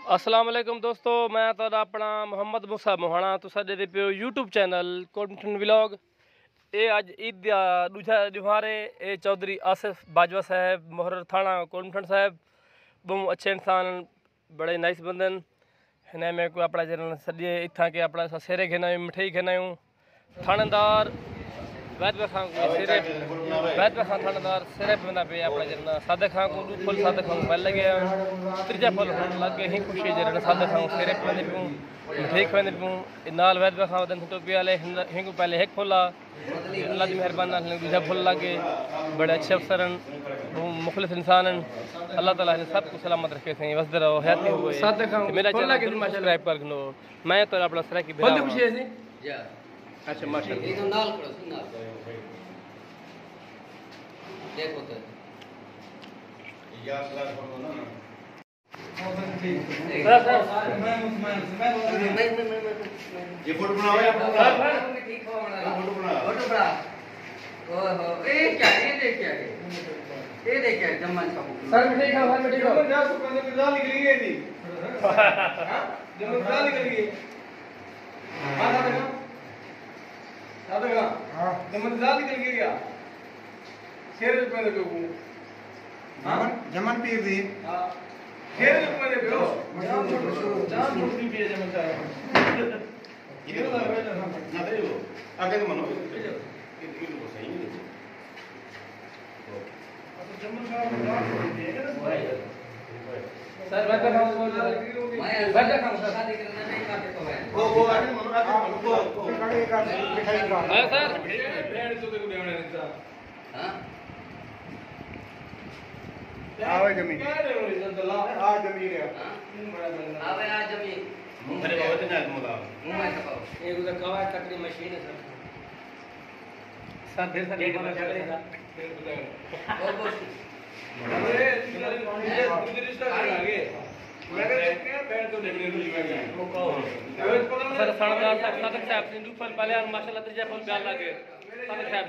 अस्सलाम वालेकुम दोस्तों, मैं तो अपना मुहम्मद मूसा मोहाना तुसा दे पियो यूट्यूब चैनल कोटमठन व्लॉग। ये अज ईद का दूजा त्योहार है। ये चौधरी आसिफ बाजवा साहब मुहर्रर थाना कोटमठन साहब बहुत अच्छे इंसान, बड़े नाइस बंदन। हिन में को अपना जन सॼे इत्थां के अपना सेरे खेना मिठाई खेना थानेदार वैद खां को सिरे वैद खां थानेदार सिरे बंदा पे अपना जन सादे खां को फुल सादे खां पल लगे त्रिजा फुल लगे ही खुशी जन सादे खां सिरे बंदे पे मिठाई खवंदे पे नाल वैद खां वदन तो पे वाले हिंगू पहले एक फुल अल्लाह दी मेहरबानी नाल दूजा फुल लगे। बड़े अच्छे अफसरन मुखलिस इंसान अल्लाह ताला ने सब को सलामत रखे थे वसदर रहो हयाती हो सादे खां मेरा चैनल सब्सक्राइब कर लो। मैं तो अपना सरा की फुल खुशी है जी। अच्छा माशाल्लाह ये तो नाल करो सुना देखो तो याद रख बोलो ना ये फोटो बनाओ यार ठीक हो बना फोटो बना ओहो ये क्या ये देख क्या जम्मन का सर मिठाई खाओ सर मिठाई खाओ जा तो कंदे बिजला निकल गई थी हां जब बिजला निकल गई हां दादा हां जम्मन बिजला निकल गई क्या शेर रुपए दे को हां जमन पीर दी हां शेर रुपए दे को जाम छोटी पीर जमन साहब ये ना दे वो आगे तो मनो ये को सही नहीं जमन साहब सर बैठा खाओ बैठा खाओ सर शादी करना नहीं काटे तो है वो आगे मनो को खड़े का मिठाई का हां सर भेड़ तो देखो देवने नहीं हां आवे जमीन आ जमीन है आवे आ जमीन अरे बाबा तो ना मुदा मुंह में कपाओ ये उधर कवा तकरी मशीन है सर ढेर सारे और बस अरे दूसरे रिश्ता आगे मैं कहते पैर तो देखने को लगा वो कहो सर सणदार साहब साहब सिंधु फल पहले माशाल्लाह त्रिजा फल ब्याल लागे सादक साहब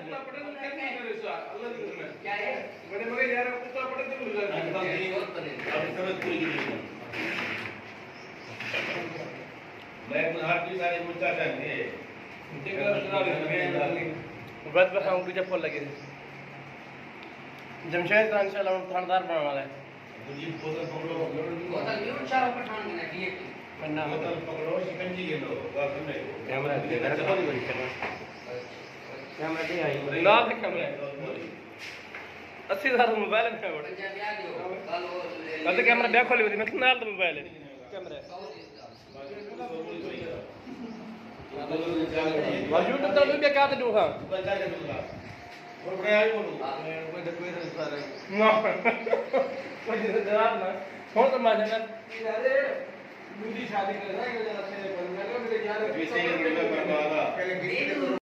क्या है बड़े बड़े यार कुत्ता पड़े मैं हर चीज सारी मुद्दा चाहिए बस बस हम तुझे फल लगे जमशेद खान इंशाल्लाह थानेदार बनने वाला है जी बोतल पकड़ो बोतल यूं चार पठान में दिए वरना बोतल पकड़ो शिकंजी ले लो बात सुन कैमरा दे रखो बड़ी कैमरा दे आई ना दे कैमरा 80,000 मोबाइल में पड़ा कल तो कैमरा बैक खोली मैं तो नाल मोबाइल कैमरा यूट्यूब तो भी क्या दे दूंगा और बड़े आई बोलूं कोई कोई सारे ना कोई जवाब ना फोन तो मारना अरे दूसरी शादी कर रहा है जरा से बोल मैं यार वैसे ही बर्बाद